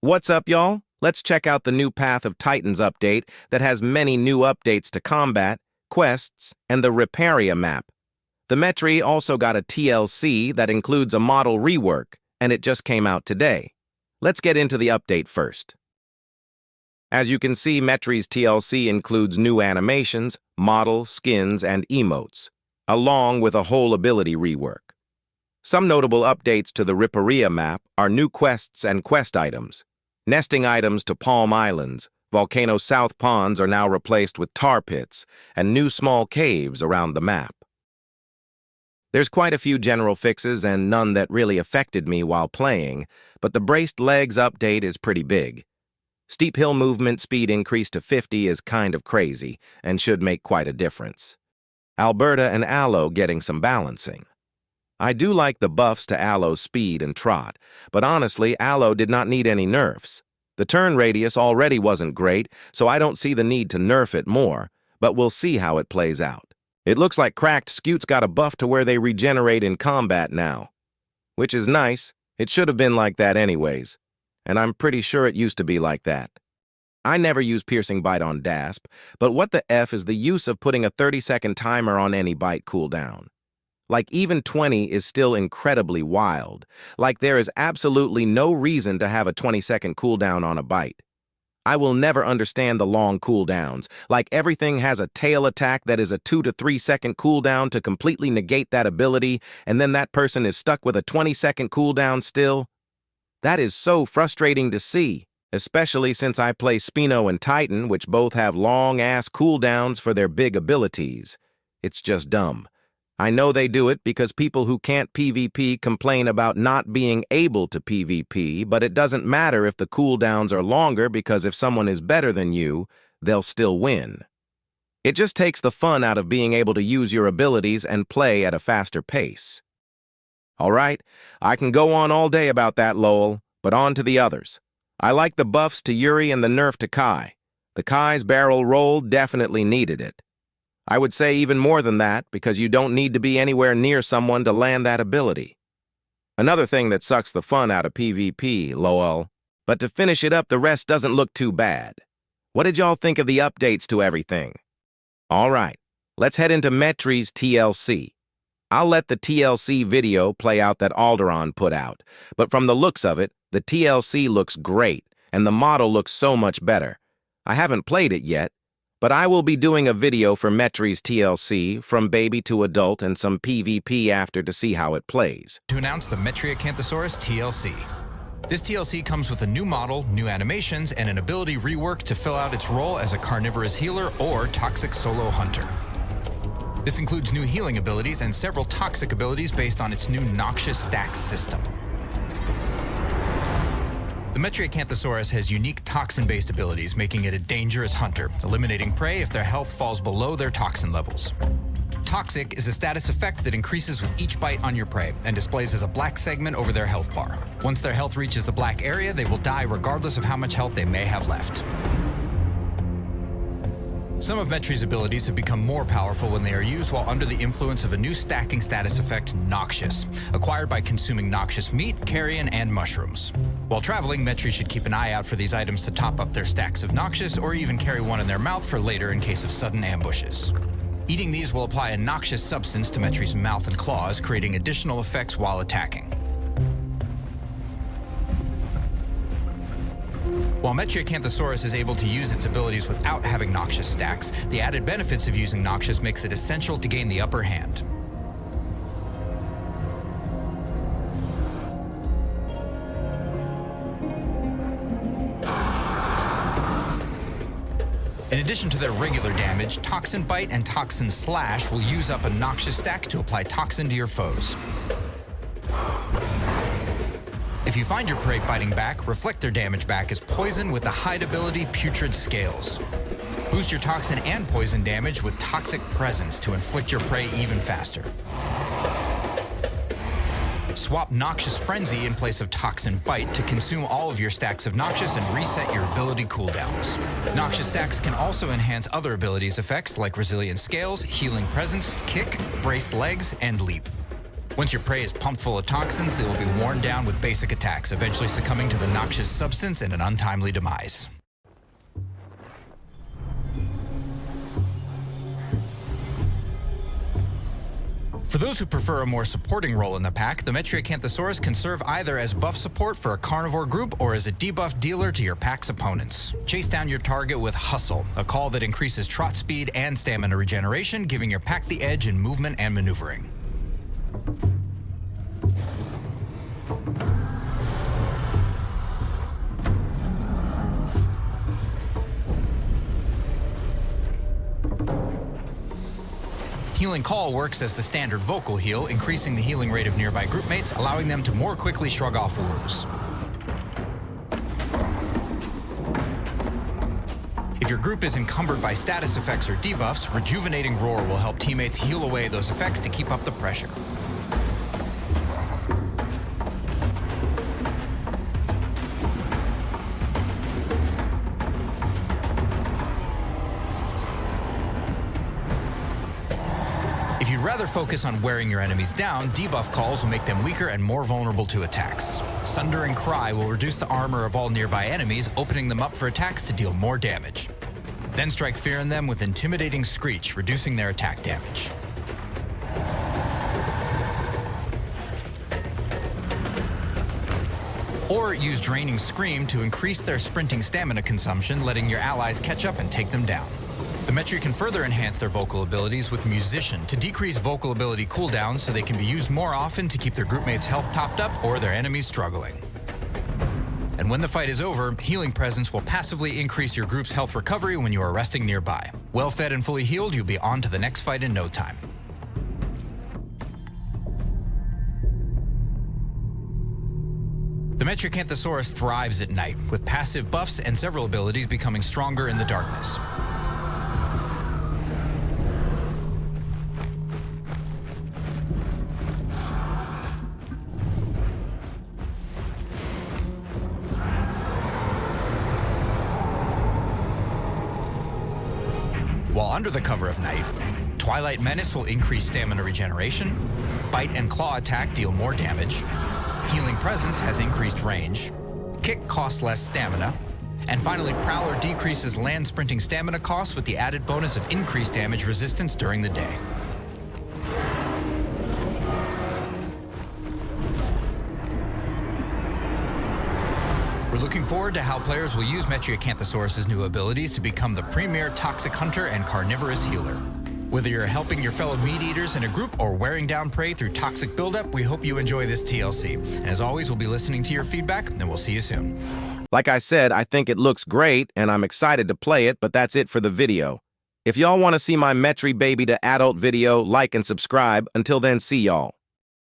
What's up, y'all? Let's check out the new Path of Titans update that has many new updates to combat, quests, and the Riparia map. The Metri also got a TLC that includes a model rework, and it just came out today. Let's get into the update first. As you can see, Metri's TLC includes new animations, model, skins, and emotes, along with a whole ability rework. Some notable updates to the Riparia map are new quests and quest items. Nesting items to Palm Islands, Volcano South ponds are now replaced with tar pits, and new small caves around the map. There's quite a few general fixes and none that really affected me while playing, but the braced legs update is pretty big. Steep hill movement speed increase to 50 is kind of crazy and should make quite a difference. Alberta and Aloe getting some balancing. I do like the buffs to Aloe's speed and trot, but honestly, Aloe did not need any nerfs. The turn radius already wasn't great, so I don't see the need to nerf it more, but we'll see how it plays out. It looks like cracked scutes got a buff to where they regenerate in combat now. Which is nice. It should have been like that anyways. And I'm pretty sure it used to be like that. I never use Piercing Bite on Dasp, but what the F is the use of putting a 30-second timer on any bite cooldown? Like, even 20 is still incredibly wild. Like, there is absolutely no reason to have a 20-second cooldown on a bite. I will never understand the long cooldowns. Like, everything has a tail attack that is a 2 to 3 second cooldown to completely negate that ability, and then that person is stuck with a 20-second cooldown still. That is so frustrating to see, especially since I play Spino and Titan, which both have long-ass cooldowns for their big abilities. It's just dumb. I know they do it because people who can't PvP complain about not being able to PvP, but it doesn't matter if the cooldowns are longer because if someone is better than you, they'll still win. It just takes the fun out of being able to use your abilities and play at a faster pace. Alright, I can go on all day about that, Lowell, but on to the others. I like the buffs to Yuri and the nerf to Kai. The Kai's barrel roll definitely needed it. I would say even more than that, because you don't need to be anywhere near someone to land that ability. Another thing that sucks the fun out of PvP, Lowell. But to finish it up, the rest doesn't look too bad. What did y'all think of the updates to everything? Alright, let's head into Metri's TLC. I'll let the TLC video play out that Alderon put out, but from the looks of it, the TLC looks great, and the model looks so much better. I haven't played it yet, but I will be doing a video for Metri's TLC, from baby to adult, and some PvP after to see how it plays. To announce the Metri Acanthosaurus TLC. This TLC comes with a new model, new animations, and an ability rework to fill out its role as a carnivorous healer or toxic solo hunter. This includes new healing abilities and several toxic abilities based on its new Noxious Stacks system. The Metri Acanthosaurus has unique toxin-based abilities, making it a dangerous hunter, eliminating prey if their health falls below their toxin levels. Toxic is a status effect that increases with each bite on your prey and displays as a black segment over their health bar. Once their health reaches the black area, they will die regardless of how much health they may have left. Some of Metri's abilities have become more powerful when they are used while under the influence of a new stacking status effect, Noxious, acquired by consuming noxious meat, carrion, and mushrooms. While traveling, Metri should keep an eye out for these items to top up their stacks of Noxious, or even carry one in their mouth for later in case of sudden ambushes. Eating these will apply a noxious substance to Metri's mouth and claws, creating additional effects while attacking. While Metri Acanthosaurus is able to use its abilities without having Noxious stacks, the added benefits of using Noxious makes it essential to gain the upper hand. In addition to their regular damage, Toxin Bite and Toxin Slash will use up a Noxious stack to apply toxin to your foes. If you find your prey fighting back, reflect their damage back as poison with the hide ability Putrid Scales. Boost your toxin and poison damage with Toxic Presence to inflict your prey even faster. Swap Noxious Frenzy in place of Toxin Bite to consume all of your stacks of Noxious and reset your ability cooldowns. Noxious stacks can also enhance other abilities effects like Resilient Scales, Healing Presence, Kick, Braced Legs, and Leap. Once your prey is pumped full of toxins, they will be worn down with basic attacks, eventually succumbing to the noxious substance and an untimely demise. For those who prefer a more supporting role in the pack, the Metri Acanthosaurus can serve either as buff support for a carnivore group or as a debuff dealer to your pack's opponents. Chase down your target with Hustle, a call that increases trot speed and stamina regeneration, giving your pack the edge in movement and maneuvering. Healing Call works as the standard vocal heal, increasing the healing rate of nearby groupmates, allowing them to more quickly shrug off wounds. If your group is encumbered by status effects or debuffs, Rejuvenating Roar will help teammates heal away those effects to keep up the pressure. If you'd rather focus on wearing your enemies down, debuff calls will make them weaker and more vulnerable to attacks. Sunder and Cry will reduce the armor of all nearby enemies, opening them up for attacks to deal more damage. Then strike fear in them with Intimidating Screech, reducing their attack damage. Or use Draining Scream to increase their sprinting stamina consumption, letting your allies catch up and take them down. The Metri can further enhance their vocal abilities with Musician to decrease vocal ability cooldowns so they can be used more often to keep their groupmates' health topped up or their enemies struggling. And when the fight is over, Healing Presence will passively increase your group's health recovery when you are resting nearby. Well fed and fully healed, you'll be on to the next fight in no time. The Metri Acanthosaurus thrives at night, with passive buffs and several abilities becoming stronger in the darkness. While under the cover of night, Twilight Menace will increase stamina regeneration, Bite and Claw attack deal more damage, Healing Presence has increased range, Kick costs less stamina, and finally Prowler decreases land sprinting stamina costs with the added bonus of increased damage resistance during the day. We're looking forward to how players will use Metri Acanthosaurus' new abilities to become the premier toxic hunter and carnivorous healer. Whether you're helping your fellow meat eaters in a group or wearing down prey through toxic buildup, we hope you enjoy this TLC. And as always, we'll be listening to your feedback, and we'll see you soon. Like I said, I think it looks great, and I'm excited to play it, but that's it for the video. If y'all want to see my Metri Baby to Adult video, like and subscribe. Until then, see y'all.